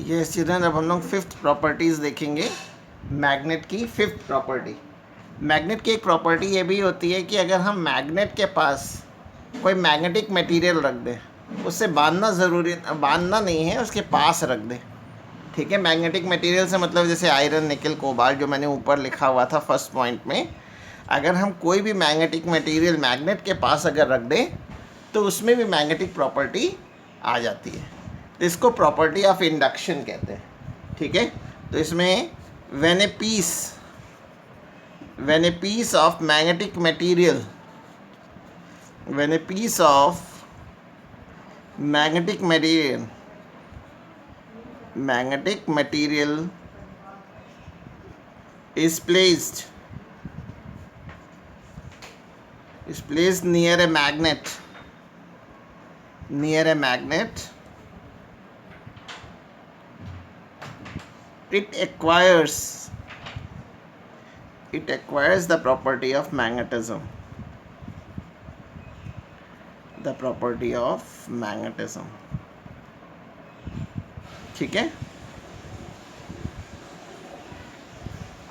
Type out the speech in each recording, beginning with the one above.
ये चिल्ड्रन अब हम लोग फिफ्थ प्रॉपर्टीज़ देखेंगे मैग्नेट की। फिफ्थ प्रॉपर्टी, मैग्नेट की एक प्रॉपर्टी ये भी होती है कि अगर हम मैग्नेट के पास कोई मैग्नेटिक मटेरियल रख दें, उससे बांधना नहीं है, उसके पास रख दें। ठीक है, मैग्नेटिक मटेरियल से मतलब जैसे आयरन, निकल, कोबाल्ट, जो मैंने ऊपर लिखा हुआ था फर्स्ट पॉइंट में। अगर हम कोई भी मैग्नेटिक मटेरियल मैग्नेट के पास अगर रख दें तो उसमें भी मैग्नेटिक प्रॉपर्टी आ जाती है। तो इसको प्रॉपर्टी ऑफ इंडक्शन कहते हैं। ठीक है, तो इसमें when A piece of magnetic material is placed near a magnet, it acquires the property of magnetism. ठीक है,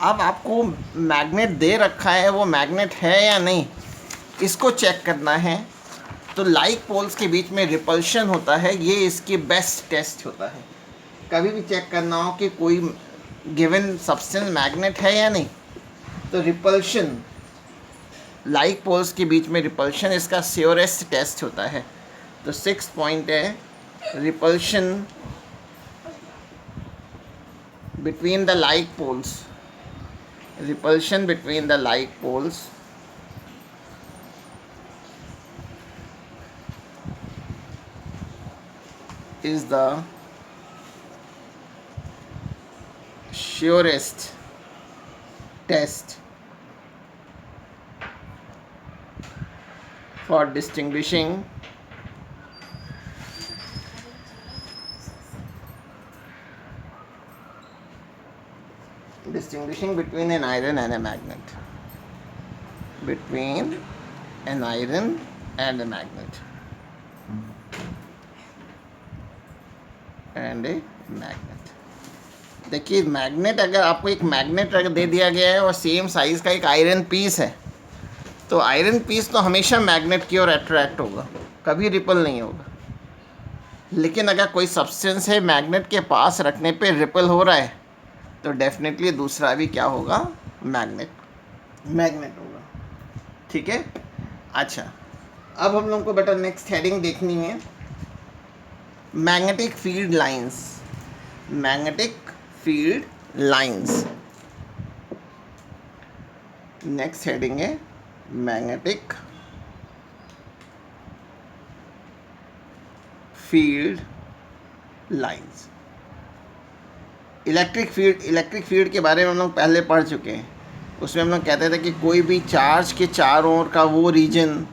अब आपको मैग्नेट दे रखा है, वो मैग्नेट है या नहीं इसको चेक करना है। तो लाइक पोल्स के बीच में रिपल्शन होता है, ये इसकी बेस्ट टेस्ट होता है। कभी भी चेक करना हो कि कोई गिवन सब्सटेंस मैग्नेट है या नहीं, तो रिपल्शन, लाइक पोल्स के बीच में रिपल्शन इसका श्योरेस्ट टेस्ट होता है। तो 6th पॉइंट है repulsion between the like poles. Repulsion between the like poles is the surest test for distinguishing between an iron and a magnet. देखिए, मैग्नेट अगर आपको एक मैग्नेट दे दिया गया है और सेम साइज़ का एक आयरन पीस है, तो आयरन पीस तो हमेशा मैग्नेट की ओर अट्रैक्ट होगा, कभी रिपल नहीं होगा। लेकिन अगर कोई सब्सटेंस है मैग्नेट के पास रखने पे रिपल हो रहा है, तो डेफिनेटली दूसरा भी क्या होगा, मैग्नेट होगा। ठीक है, अच्छा, अब हम लोग को बेटा नेक्स्ट हेडिंग देखनी है magnetic field lines. Next heading है magnetic field lines. Electric field के बारे में हम लोग पहले पढ़ चुके हैं। उसमें हम लोग कहते थे कि कोई भी चार्ज के चारों ओर का वो रीजन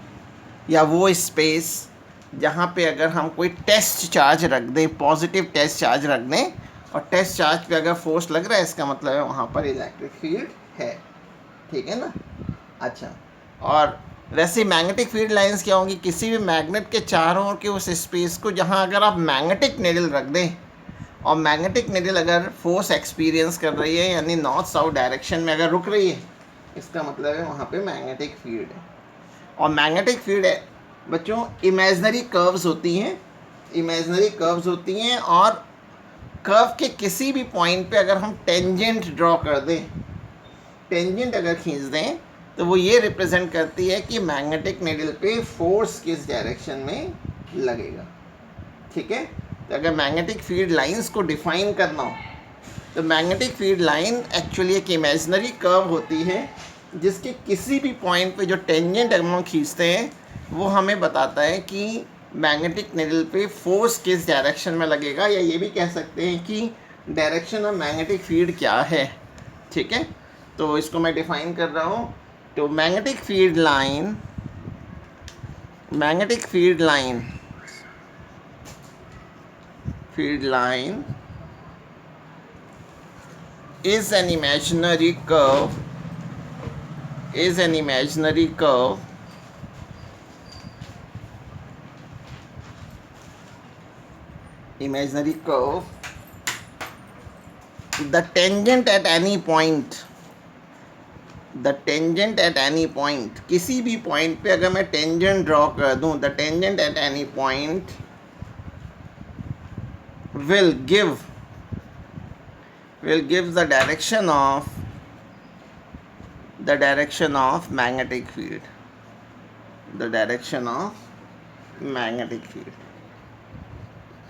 या वो स्पेस जहाँ पे अगर हम कोई टेस्ट चार्ज रख दें, पॉजिटिव टेस्ट चार्ज रख दें, और टेस्ट चार्ज पे अगर फोर्स लग रहा है, इसका मतलब है वहाँ पर इलेक्ट्रिक फील्ड है। ठीक है ना। अच्छा, और वैसे मैग्नेटिक फील्ड लाइंस क्या होंगी, किसी भी मैग्नेट के चारों ओर के उस स्पेस को जहाँ अगर आप मैग्नेटिक नीडल रख दें, और मैग्नेटिक नीडल अगर फोर्स एक्सपीरियंस कर रही है, यानी नॉर्थ साउथ डायरेक्शन में अगर रुक रही है, इसका मतलब है वहाँ पे मैग्नेटिक फील्ड है। और मैग्नेटिक फील्ड है बच्चों, इमेजिनरी कर्व्स होती हैं, और कर्व के किसी भी पॉइंट पे अगर हम टेंजेंट ड्रॉ कर दें, टेंजेंट अगर खींच दें, तो वो ये रिप्रेजेंट करती है कि मैग्नेटिक नीडल पे फोर्स किस डायरेक्शन में लगेगा। ठीक है, तो अगर मैग्नेटिक फील्ड लाइंस को डिफाइन करना हो, तो मैग्नेटिक फील्ड लाइन एक्चुअली एक इमेजिनरी कर्व होती है, जिसके किसी भी पॉइंट पे जो टेंजेंट हम लोग खींचते हैं, वो हमें बताता है कि मैग्नेटिक नीडल पे फोर्स किस डायरेक्शन में लगेगा, या ये भी कह सकते हैं कि डायरेक्शन ऑफ मैग्नेटिक फील्ड क्या है। ठीक है, तो इसको मैं डिफाइन कर रहा हूँ। तो magnetic field line is an imaginary curve the tangent at any point, the tangent at any point, किसी भी पॉइंट पे अगर मैं टेंजेंट ड्रॉ कर दूं, the tangent at any point will give the direction of magnetic field, the direction of magnetic field.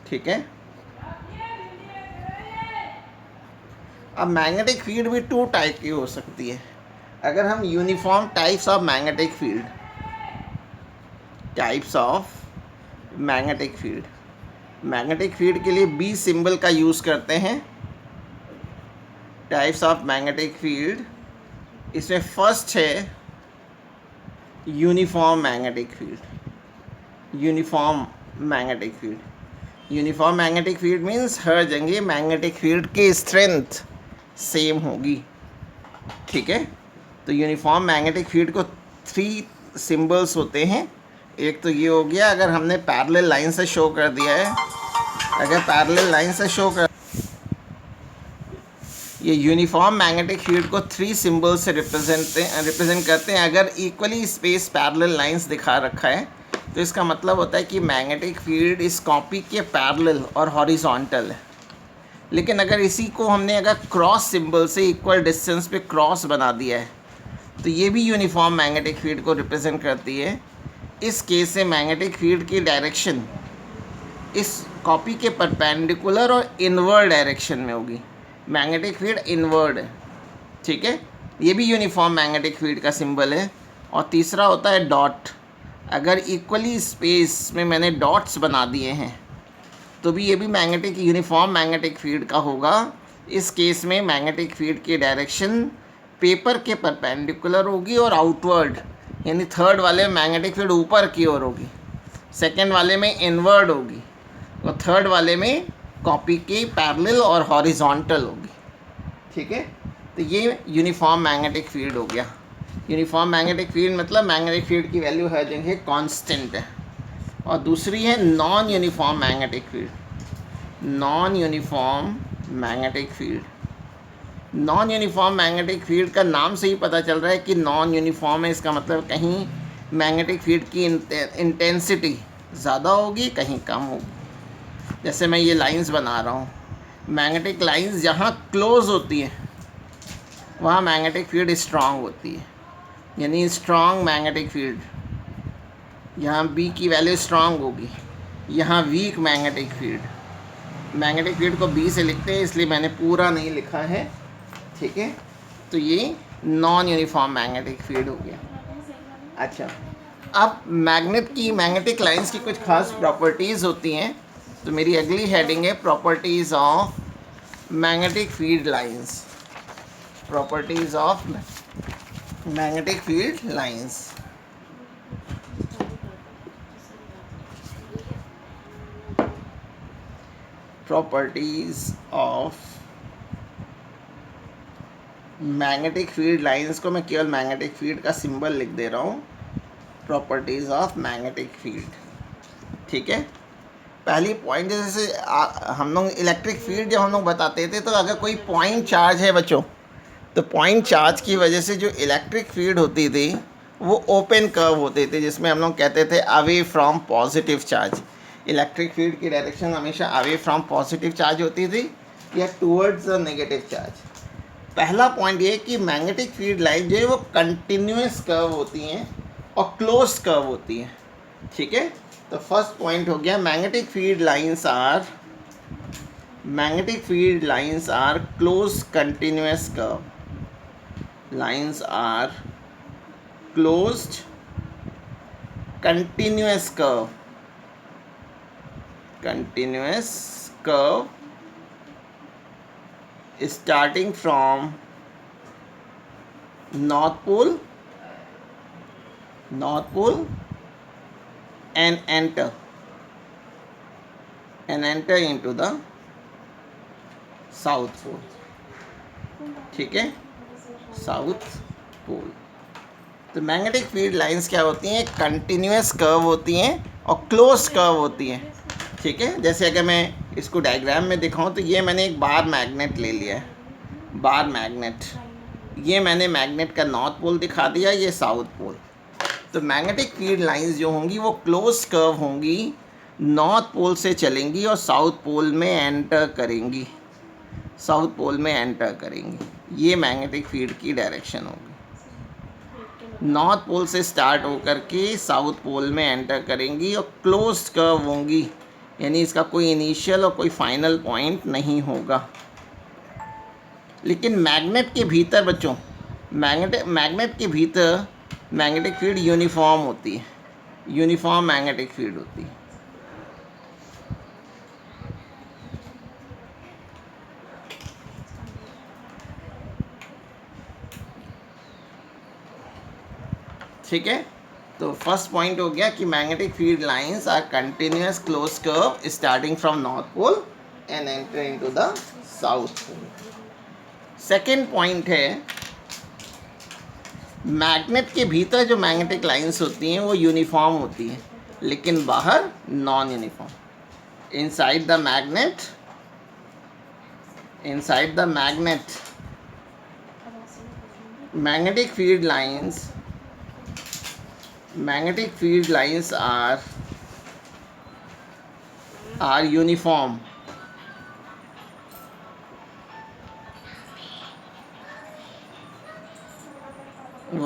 ठीक है। अब मैग्नेटिक फील्ड भी टू टाइप की हो सकती है। अगर हम uniform types of magnetic field, magnetic field के लिए बी सिंबल का यूज़ करते हैं। टाइप्स ऑफ मैग्नेटिक फील्ड, इसमें फर्स्ट है uniform magnetic field. Uniform magnetic field means हर जगह मैग्नेटिक फील्ड की स्ट्रेंथ सेम होगी। ठीक है। तो यूनिफॉर्म मैग्नेटिक फील्ड को 3 सिंबल्स होते हैं। एक तो ये हो गया, अगर हमने पैरेलल लाइन से शो कर दिया है, अगर पैरेलल लाइन से शो कर, ये यूनिफॉर्म मैग्नेटिक फील्ड को 3 सिंबल से रिप्रेजेंट करते हैं। अगर इक्वली स्पेस पैरेलल लाइंस दिखा रखा है तो इसका मतलब होता है कि मैग्नेटिक फील्ड इस कॉपी के पैरेलल और हॉरिजॉन्टल है। लेकिन अगर इसी को हमने अगर क्रॉस सिंबल से इक्वल डिस्टेंस पे क्रॉस बना दिया है तो ये भी यूनिफॉर्म मैग्नेटिक फील्ड को रिप्रेजेंट करती है। इस केस से मैग्नेटिक फील्ड की डायरेक्शन इस कॉपी के परपेंडिकुलर और इनवर्ड डायरेक्शन में होगी। मैग्नेटिक फील्ड इनवर्ड है। ठीक है। ये भी यूनिफॉर्म मैग्नेटिक फील्ड का सिंबल है। और तीसरा होता है डॉट। अगर इक्वली स्पेस में मैंने डॉट्स बना दिए हैं तो भी ये भी यूनिफॉर्म मैग्नेटिक फील्ड का होगा। इस केस में मैग्नेटिक फील्ड की डायरेक्शन पेपर के परपेंडिकुलर होगी और आउटवर्ड, यानी थर्ड वाले में मैग्नेटिक फील्ड ऊपर की ओर होगी, सेकेंड वाले में इनवर्ड होगी और थर्ड वाले में कॉपी के पैरेलल और हॉरिजॉन्टल होगी। ठीक है। तो ये यूनिफॉर्म मैग्नेटिक फील्ड हो गया। यूनिफॉर्म मैग्नेटिक फील्ड मतलब मैग्नेटिक फील्ड की वैल्यू हर जगह कांस्टेंट है। और दूसरी है non uniform magnetic field. Non uniform magnetic field का नाम से ही पता चल रहा है कि नॉन यूनिफॉर्म है। इसका मतलब कहीं मैग्नेटिक फील्ड की इंटेंसिटी ज़्यादा होगी, कहीं कम होगी। जैसे मैं ये लाइंस बना रहा हूँ, मैग्नेटिक लाइंस जहाँ क्लोज होती है वहाँ मैग्नेटिक फील्ड स्ट्रांग होती है, यानी स्ट्रांग मैग्नेटिक फील्ड। यहाँ बी की वैल्यू स्ट्रांग होगी, यहाँ वीक मैग्नेटिक फील्ड को बी से लिखते हैं, इसलिए मैंने पूरा नहीं लिखा है। ठीक है। तो ये नॉन यूनिफॉर्म मैग्नेटिक फील्ड हो गया। अच्छा, अब मैग्नेटिक लाइंस की कुछ खास प्रॉपर्टीज़ होती हैं। तो मेरी अगली हेडिंग है properties of magnetic field lines. Properties of magnetic field lines. Properties of magnetic field lines को मैं केवल मैग्नेटिक फील्ड का सिंबल लिख दे रहा हूँ। Properties of magnetic field. ठीक है। पहली पॉइंट, जैसे हम लोग इलेक्ट्रिक फील्ड जब हम लोग बताते थे तो अगर कोई पॉइंट चार्ज है बच्चों, तो पॉइंट चार्ज की वजह से जो इलेक्ट्रिक फील्ड होती थी वो ओपन कर्व होते थे, जिसमें हम लोग कहते थे away from positive charge. Electric field की डायरेक्शन हमेशा अवे फ्रॉम पॉजिटिव चार्ज होती थी या टूवर्ड्स द नेगेटिव चार्ज। पहला पॉइंट ये कि मैग्नेटिक फील्ड लाइन जो है वो कंटिन्यूस कर्व होती हैं और क्लोज कर्व होती हैं। ठीक है। तो फर्स्ट पॉइंट हो गया magnetic field lines are close continuous curve. Lines are closed continuous curve starting from north pole and enter into the south pole. ठीक है, साउथ पोल। तो मैग्नेटिक फील्ड लाइंस क्या होती हैं? कंटिन्यूस कर्व होती हैं और क्लोज कर्व होती हैं। ठीक है। जैसे अगर मैं इसको डायग्राम में दिखाऊं तो ये मैंने एक बार मैग्नेट ले लिया है, बार मैग्नेट। ये मैंने मैग्नेट का नॉर्थ पोल दिखा दिया, ये साउथ पोल। तो मैग्नेटिक फील्ड लाइंस जो होंगी वो क्लोज कर्व होंगी, नॉर्थ पोल से चलेंगी और साउथ पोल में एंटर करेंगी, साउथ पोल में एंटर करेंगी। ये मैग्नेटिक फील्ड की डायरेक्शन होगी, नॉर्थ पोल से स्टार्ट होकर के साउथ पोल में एंटर करेंगी और क्लोज कर्व होंगी, यानी इसका कोई इनिशियल और कोई फाइनल पॉइंट नहीं होगा। लेकिन मैग्नेट के भीतर बच्चों, मैग्नेट के भीतर मैग्नेटिक फील्ड यूनिफॉर्म होती है, यूनिफॉर्म मैग्नेटिक फील्ड होती है। ठीक है, तो फर्स्ट पॉइंट हो गया कि magnetic field lines are continuous close curve starting from north pole and entering to the south pole. Second point है, मैग्नेट के भीतर जो मैग्नेटिक लाइंस होती हैं वो यूनिफॉर्म होती हैं, लेकिन बाहर non uniform. Inside the magnet, inside the magnet magnetic field lines, magnetic field lines are uniform,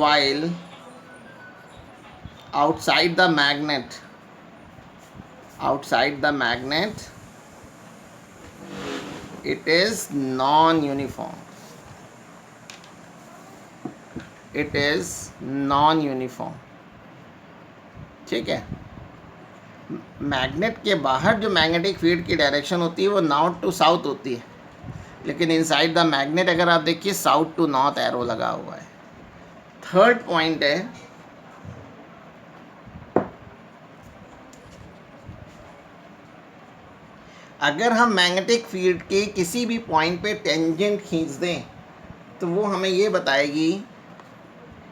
while outside the magnet, it is non-uniform, it is non-uniform। ठीक है, मैग्नेट के बाहर जो मैग्नेटिक फील्ड की डायरेक्शन होती है वो नॉर्थ टू साउथ होती है, लेकिन इनसाइड द मैग्नेट अगर आप देखिए साउथ टू नॉर्थ एरो लगा हुआ है। थर्ड पॉइंट है, अगर हम मैग्नेटिक फील्ड के किसी भी पॉइंट पे टेंजेंट खींच दें तो वो हमें ये बताएगी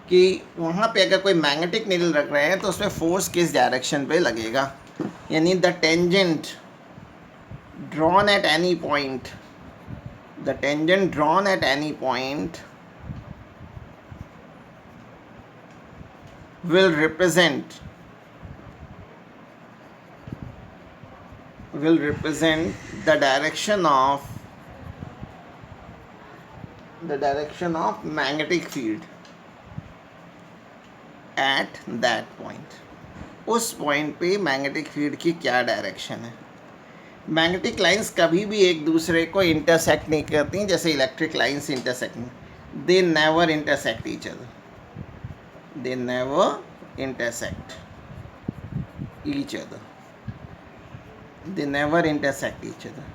कि वहाँ पे अगर कोई मैग्नेटिक नीडल रख रहे हैं तो उसमें फोर्स किस डायरेक्शन पे लगेगा। यानी the tangent drawn at any point, the tangent drawn at any point will represent the direction of magnetic field at that point। उस पॉइंट पे मैग्नेटिक फील्ड की क्या डायरेक्शन है। मैग्नेटिक लाइंस कभी भी एक दूसरे को इंटरसेक्ट नहीं करती, जैसे इलेक्ट्रिक लाइंस इंटरसेक्ट नहीं, they never intersect each other, they never intersect each other, they never intersect each other।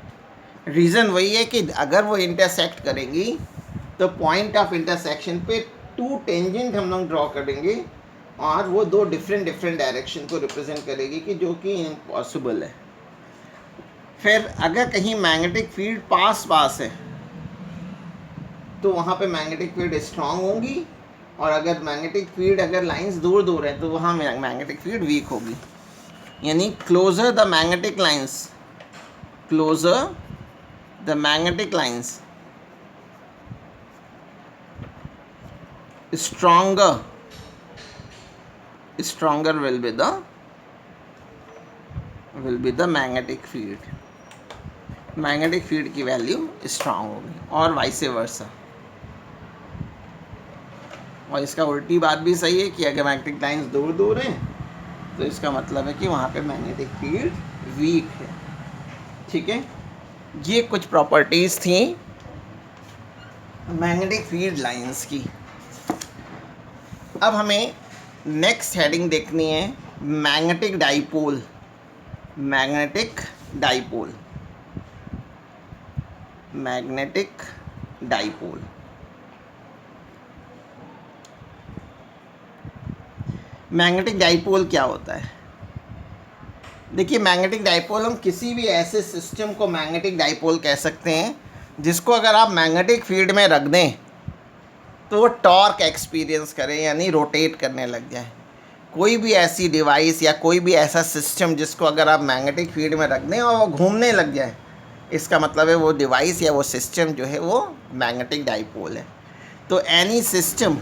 Reason वही है कि अगर वो इंटरसेक्ट करेंगी तो पॉइंट ऑफ इंटरसेक्शन पे टू टेंजेंट हम लोग ड्रॉ करेंगे और वो दो डिफरेंट डायरेक्शन को रिप्रेजेंट करेगी, कि जो कि इम्पॉसिबल है। फिर अगर कहीं मैग्नेटिक फील्ड पास है तो वहाँ पे मैग्नेटिक फील्ड स्ट्रांग होंगी, और अगर मैग्नेटिक फील्ड अगर लाइंस दूर है तो वहाँ मैग्नेटिक फील्ड वीक होगी। यानी closer the magnetic lines, closer the magnetic lines, stronger will be the magnetic field, magnetic field की वैल्यू स्ट्रांग होगी, और वाइस वर्सा। और इसका उल्टी बात भी सही है कि अगर मैग्नेटिक लाइंस दूर हैं तो इसका मतलब है कि वहाँ पे मैग्नेटिक फील्ड वीक है। ठीक है, ये कुछ प्रॉपर्टीज़ थी मैग्नेटिक फील्ड लाइंस की। अब हमें नेक्स्ट हेडिंग देखनी है magnetic dipole. Magnetic dipole, magnetic dipole. Magnetic dipole क्या होता है? देखिए, मैग्नेटिक डाइपोल, हम किसी भी ऐसे सिस्टम को मैग्नेटिक डाइपोल कह सकते हैं जिसको अगर आप मैग्नेटिक फील्ड में रख दें तो वो टॉर्क एक्सपीरियंस करे, यानी रोटेट करने लग जाए। कोई भी ऐसी डिवाइस या कोई भी ऐसा सिस्टम जिसको अगर आप मैग्नेटिक फील्ड में रख दें और वो घूमने लग जाए इसका मतलब है वो डिवाइस या वो सिस्टम जो है वो मैग्नेटिक डाइपोल है। तो any system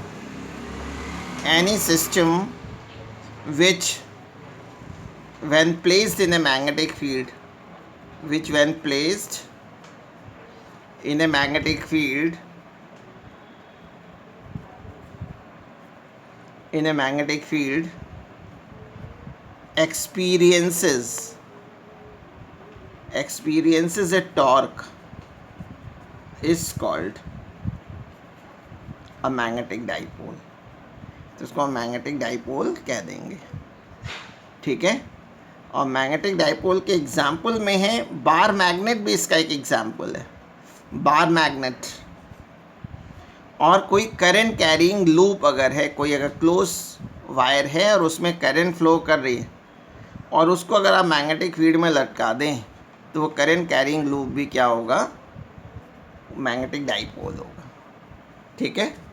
which when placed in a magnetic field experiences a torque is called a magnetic dipole। तो इसको हम मैग्नेटिक डाइपोल कह देंगे, ठीक है। और मैग्नेटिक डाइपोल के एग्जाम्पल में है बार मैग्नेट, भी इसका एक एग्जाम्पल है, बार मैग्नेट। और कोई करंट कैरिंग लूप अगर है, कोई अगर क्लोज वायर है और उसमें करंट फ्लो कर रही है और उसको अगर आप मैग्नेटिक फील्ड में लटका दें तो वो करंट कैरिंग लूप भी क्या होगा, मैग्नेटिक डाइपोल होगा, ठीक है।